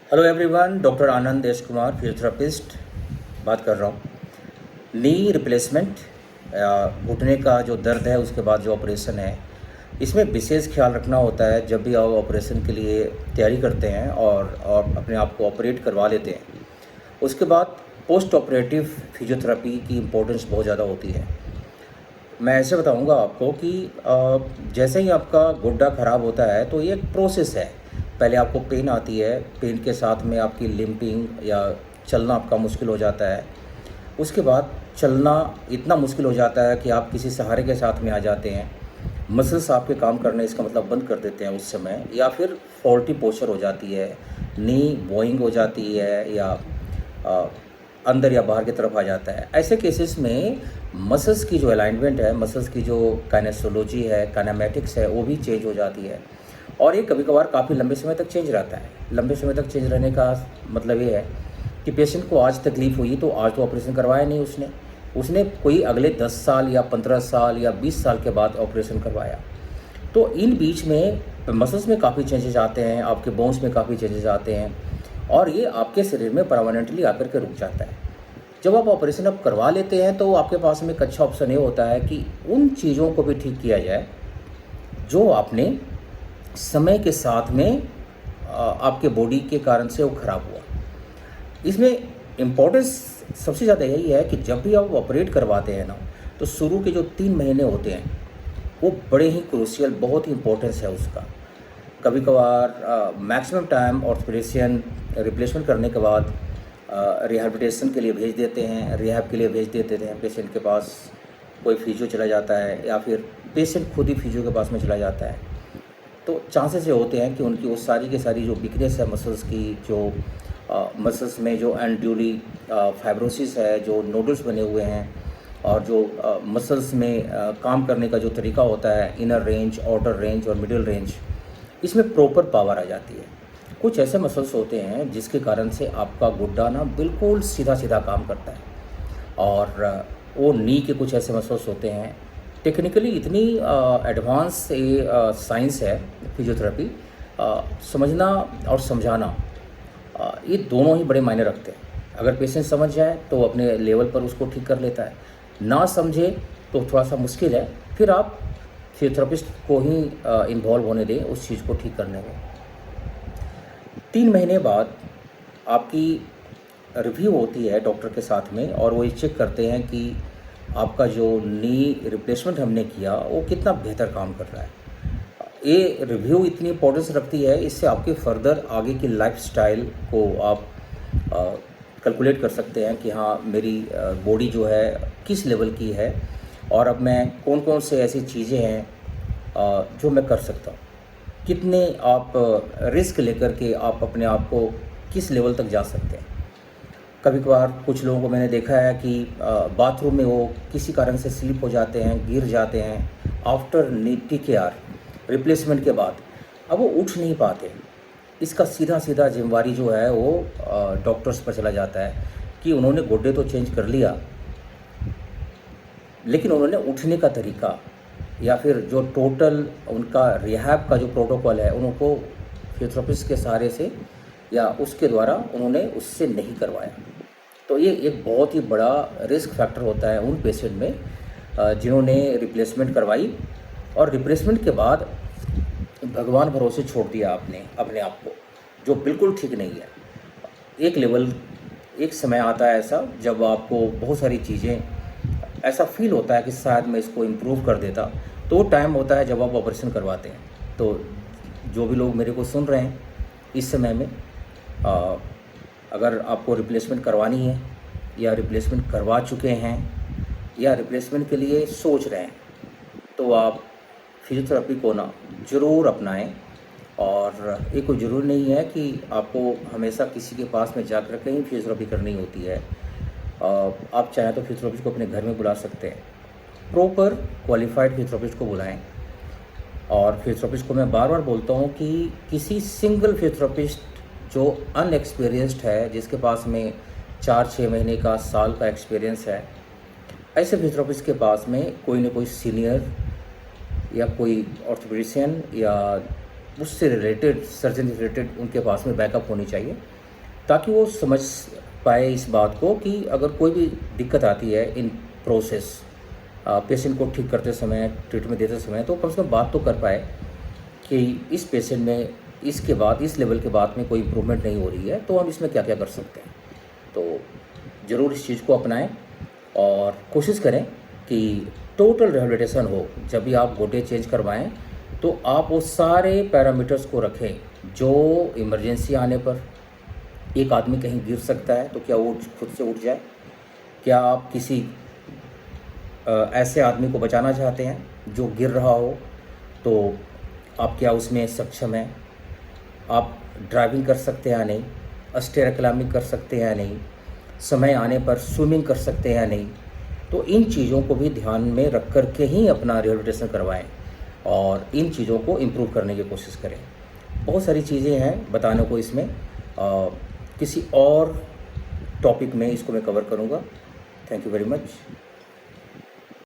Hello everyone, doctor आनंद देश Kumar physiotherapist बात कर रहा हूँ। नी रिप्लेसमेंट, घुटने का जो दर्द है उसके बाद जो ऑपरेशन है, इसमें विशेष ख्याल रखना होता है जब भी आप ऑपरेशन के लिए तैयारी करते हैं और अपने आप को ऑपरेट करवा लेते हैं। उसके बाद पोस्ट ऑपरेटिव फिजियोथेरेपी की इम्पोर्टेंस बहुत ज़्यादा होती है। मैं ऐसे बताऊंगा आपको कि जैसे ही आपका गुड्डा ख़राब होता है तो ये एक प्रोसेस है। पहले आपको पेन आती है, पेन के साथ में आपकी लिम्पिंग या चलना आपका मुश्किल हो जाता है। उसके बाद चलना इतना मुश्किल हो जाता है कि आप किसी सहारे के साथ में आ जाते हैं। मसल्स आपके काम करने इसका मतलब बंद कर देते हैं उस समय, या फिर फॉल्टी पोस्चर हो जाती है, नी बोइंग हो जाती है, या अंदर या बाहर की तरफ आ जाता है। ऐसे केसेस में मसल्स की जो अलाइनमेंट है, मसल्स की जो काइनेसोलॉजी है, काइनेमेटिक्स है, वो भी चेंज हो जाती है। और ये कभी कभार काफ़ी लंबे समय तक चेंज रहता है। लंबे समय तक चेंज रहने का मतलब ये है कि पेशेंट को आज तकलीफ़ हुई तो आज तो ऑपरेशन करवाया नहीं उसने कोई अगले 10 साल या 15 साल या 20 साल के बाद ऑपरेशन करवाया। तो इन बीच में मसल्स में काफ़ी चेंजेस आते हैं, आपके बोन्स में काफ़ी चेंजेस आते हैं, और ये आपके शरीर में परमानेंटली आकर के रुक जाता है। जब आप ऑपरेशन अब करवा लेते हैं तो आपके पास में एक अच्छा ऑप्शन ये होता है कि उन चीज़ों को भी ठीक किया जाए जो आपने समय के साथ में आपके बॉडी के कारण से वो ख़राब हुआ। इसमें इम्पोर्टेंस सबसे ज़्यादा यही है कि जब भी आप ऑपरेट करवाते हैं ना, तो शुरू के जो 3 महीने होते हैं वो बड़े ही क्रूशियल, बहुत ही इम्पोर्टेंस है उसका। कभी कभार मैक्सिमम टाइम ऑर्थोपेडिशियन रिप्लेसमेंट करने के बाद रिहैबिलिटेशन के लिए भेज देते हैं, रिहैब के लिए भेज देते हैं पेशेंट के पास। कोई फिजियो चला जाता है या फिर पेशेंट खुद ही फिजियो के पास में चला जाता है। तो चांसेस ये होते हैं कि उनकी वो सारी की सारी जो वीकनेस है मसल्स की, जो मसल्स में जो एंड्यूली फाइब्रोसिस है, जो नोडल्स बने हुए हैं, और जो मसल्स में काम करने का जो तरीका होता है, इनर रेंज, आउटर रेंज और मिडिल रेंज, इसमें प्रॉपर पावर आ जाती है। कुछ ऐसे मसल्स होते हैं जिसके कारण से आपका गुड्डा ना बिल्कुल सीधा सीधा काम करता है, और वो नी के कुछ ऐसे मसल्स होते हैं। टेक्निकली इतनी एडवांस ये साइंस है फिजियोथेरेपी, समझना और समझाना ये दोनों ही बड़े मायने रखते हैं। अगर पेशेंट समझ जाए तो अपने लेवल पर उसको ठीक कर लेता है, ना समझे तो थोड़ा सा मुश्किल है, फिर आप फिजियोथेरेपिस्ट को ही इन्वॉल्व होने दें उस चीज़ को ठीक करने में। 3 महीने बाद आपकी रिव्यू होती है डॉक्टर के साथ में, और वो ये चेक करते हैं कि आपका जो नी रिप्लेसमेंट हमने किया वो कितना बेहतर काम कर रहा है। ये रिव्यू इतनी इंपॉर्टेंस रखती है, इससे आपके फर्दर आगे की लाइफस्टाइल को आप कैलकुलेट कर सकते हैं कि हाँ, मेरी बॉडी जो है किस लेवल की है, और अब मैं कौन कौन से ऐसी चीज़ें हैं जो मैं कर सकता हूँ। कितने आप रिस्क लेकर के आप अपने आप को किस लेवल तक जा सकते हैं। कभी कभार कुछ लोगों को मैंने देखा है कि बाथरूम में वो किसी कारण से स्लिप हो जाते हैं, गिर जाते हैं आफ्टर नी TKR रिप्लेसमेंट के बाद, अब वो उठ नहीं पाते। इसका सीधा सीधा जिम्मेवारी जो है वो डॉक्टर्स पर चला जाता है कि उन्होंने गुड्डे तो चेंज कर लिया, लेकिन उन्होंने उठने का तरीका या फिर जो टोटल उनका रिहैब का जो प्रोटोकॉल है उनको फिजियोथेरेपिस्ट के सहारे से या उसके द्वारा उन्होंने उससे नहीं करवाया। तो ये एक बहुत ही बड़ा रिस्क फैक्टर होता है उन पेशेंट में जिन्होंने रिप्लेसमेंट करवाई, और रिप्लेसमेंट के बाद भगवान भरोसे छोड़ दिया आपने अपने आप को, जो बिल्कुल ठीक नहीं है। एक समय आता है ऐसा जब आपको बहुत सारी चीज़ें ऐसा फील होता है कि शायद मैं इसको इम्प्रूव कर देता, तो वो टाइम होता है जब आप ऑपरेशन करवाते हैं। तो जो भी लोग मेरे को सुन रहे हैं इस समय में, अगर आपको रिप्लेसमेंट करवानी है या रिप्लेसमेंट करवा चुके हैं या रिप्लेसमेंट के लिए सोच रहे हैं, तो आप फिजियोथेरेपी को ना ज़रूर अपनाएं। और ये कोई ज़रूरी नहीं है कि आपको हमेशा किसी के पास में जाकर कहीं फिजियोथेरेपी करनी होती है। आप चाहें तो फिजियोथेरेपिस्ट को अपने घर में बुला सकते हैं। प्रॉपर क्वालिफाइड फिजियोथेरेपिस्ट को बुलाएं। और फिजियोथेरेपिस्ट को मैं बार बार बोलता हूँ कि किसी सिंगल फिजियोथेरेपिस्ट जो अनएक्सपीरियंस्ड है, जिसके पास में 4-6 महीने का, साल का एक्सपीरियंस है, ऐसे फिजियोथेरेपिस्ट के पास में कोई ना कोई सीनियर या कोई ऑर्थोपेडिशियन या उससे रिलेटेड, सर्जन रिलेटेड उनके पास में बैकअप होनी चाहिए, ताकि वो समझ पाए इस बात को कि अगर कोई भी दिक्कत आती है इन प्रोसेस पेशेंट को ठीक करते समय, ट्रीटमेंट देते समय, तो कम से कम बात तो कर पाए कि इस पेशेंट में इसके बाद, इस लेवल के बाद में कोई इम्प्रूवमेंट नहीं हो रही है, तो हम इसमें क्या क्या कर सकते हैं। तो ज़रूर इस चीज़ को अपनाएं और कोशिश करें कि टोटल रिहैबिलिटेशन हो। जब भी आप घुटने चेंज करवाएं तो आप वो सारे पैरामीटर्स को रखें जो इमरजेंसी आने पर एक आदमी कहीं गिर सकता है तो क्या वो खुद से उठ जाए, क्या आप किसी ऐसे आदमी को बचाना चाहते हैं जो गिर रहा हो, तो आप क्या उसमें सक्षम हैं, आप ड्राइविंग कर सकते हैं या नहीं, स्टेयर क्लाइंबिंग कर सकते हैं या नहीं, समय आने पर स्विमिंग कर सकते हैं या नहीं। तो इन चीज़ों को भी ध्यान में रख कर के ही अपना रिहैबिलिटेशन करवाएं और इन चीज़ों को इम्प्रूव करने की कोशिश करें। बहुत सारी चीज़ें हैं बताने को इसमें, किसी और टॉपिक में इसको मैं कवर करूँगा। Thank you very much.